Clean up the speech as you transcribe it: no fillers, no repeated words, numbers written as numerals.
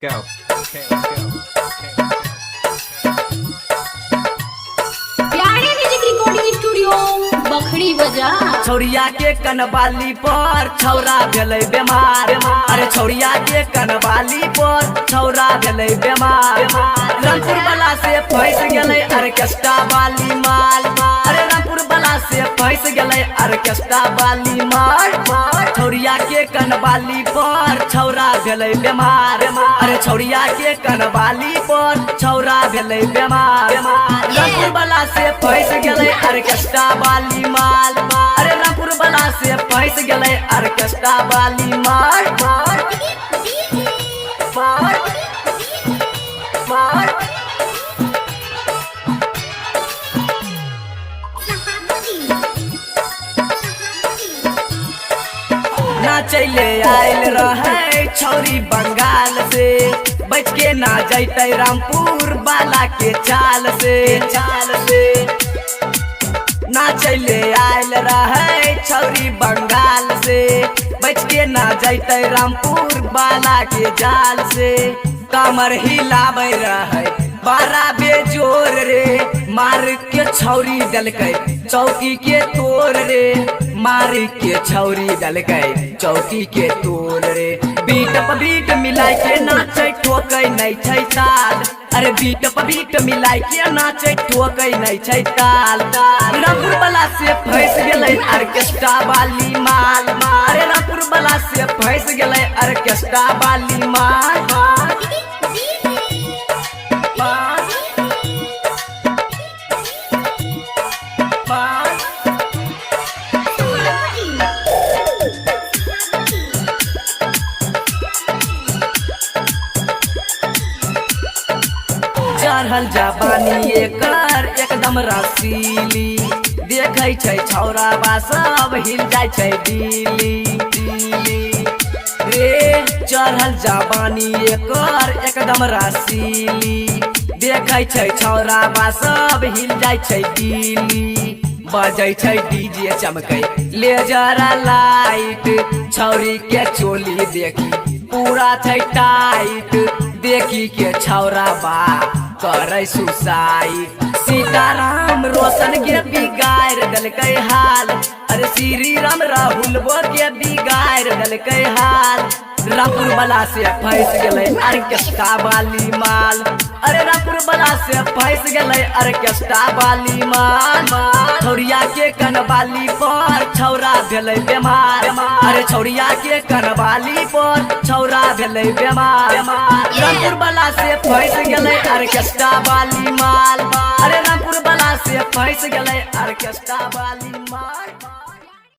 Go. Okay, let's go. Okay, प्यारे music recording studio Bakhri बाजार। छौरिया के कनबाली पर छौरा भेलै बेमार। अरे छौरिया के कनबाली पर छौरा भेलै बेमार। रामपुर वाला से फंस गेलै ऑर्केस्ट्रा वाली माल। अरे रामपुर वाला से फंस गेलै ऑर्केस्ट्रा वाली माल। छौरिया के कनबाली पर छौरा भेलै बेमार। अरे छौरिया के कनबाली पर छौरा भेलै बेमार। रामपुर वाला से फंस गेलै ऑर्केस्ट्रा वाली माल। अरे रामपुर वाला से फंस गेलै ऑर्केस्ट्रा वाली माल। नाचैले आयल रहे छौरी बंगाल से, बच के ना जैते रामपुर वाला के चाल से। नाचैले आयल रहे छौरी बंगाल से, बच के ना जैते रामपुर वाला के जाल से। कमर हिलावे रहे बारा बेजोर रे, मार के छौरी डलकै चौकी के तोड़ रे। मार के छौरी डलकै चौकी के तोड़ रे। बीट पे बीट मिलाइ के नाचे ठोकै नहीं छै ताल। अरे बीट पे बीट मिलाइ के नाचे ठोकै नहीं छै ताल। रामपुर वाला से फंस गेलै ऑर्केस्ट्रा वाली माल। अरे रामपुर वाला से फंस गेलै ऑर्केस्ट्रा वाली माल। चढ़ल जवानी एकर एकदम रसीली, देखै छै छौरा बा सब हिल जाइ छै दिल्ली रे। चढ़ल जवानी एकर एकदम रसीली, देखै छै छौरा बा सब हिल जाइ छै दिल्ली। बजै छै डीजे चमकै लेजर लाइट, छौरी के चोली देखी पूरा छै टाइट। देखी के छौरा बा करे सुसाइड। सीताराम रोशन के बिगाड़ दलकै हाल। अरे श्री राम राहुल के बिगाड़ दलकै हाल। रामपुर वाला से फंस गेलै ऑर्केस्ट्रा वाली माल। अरे रामपुर वाला से फंस गेलै ऑर्केस्ट्रा वाली माल। छौरिया के कनबाली पर छौरा भेलै बेमार। अरे छौरिया के कनबाली पर छौरा भेलै बेमार। रामपुर वाला से फंस गेलै ऑर्केस्ट्रा वाली माल। अरे रामपुर वाला से फंस गेलै ऑर्केस्ट्रा वाली माल।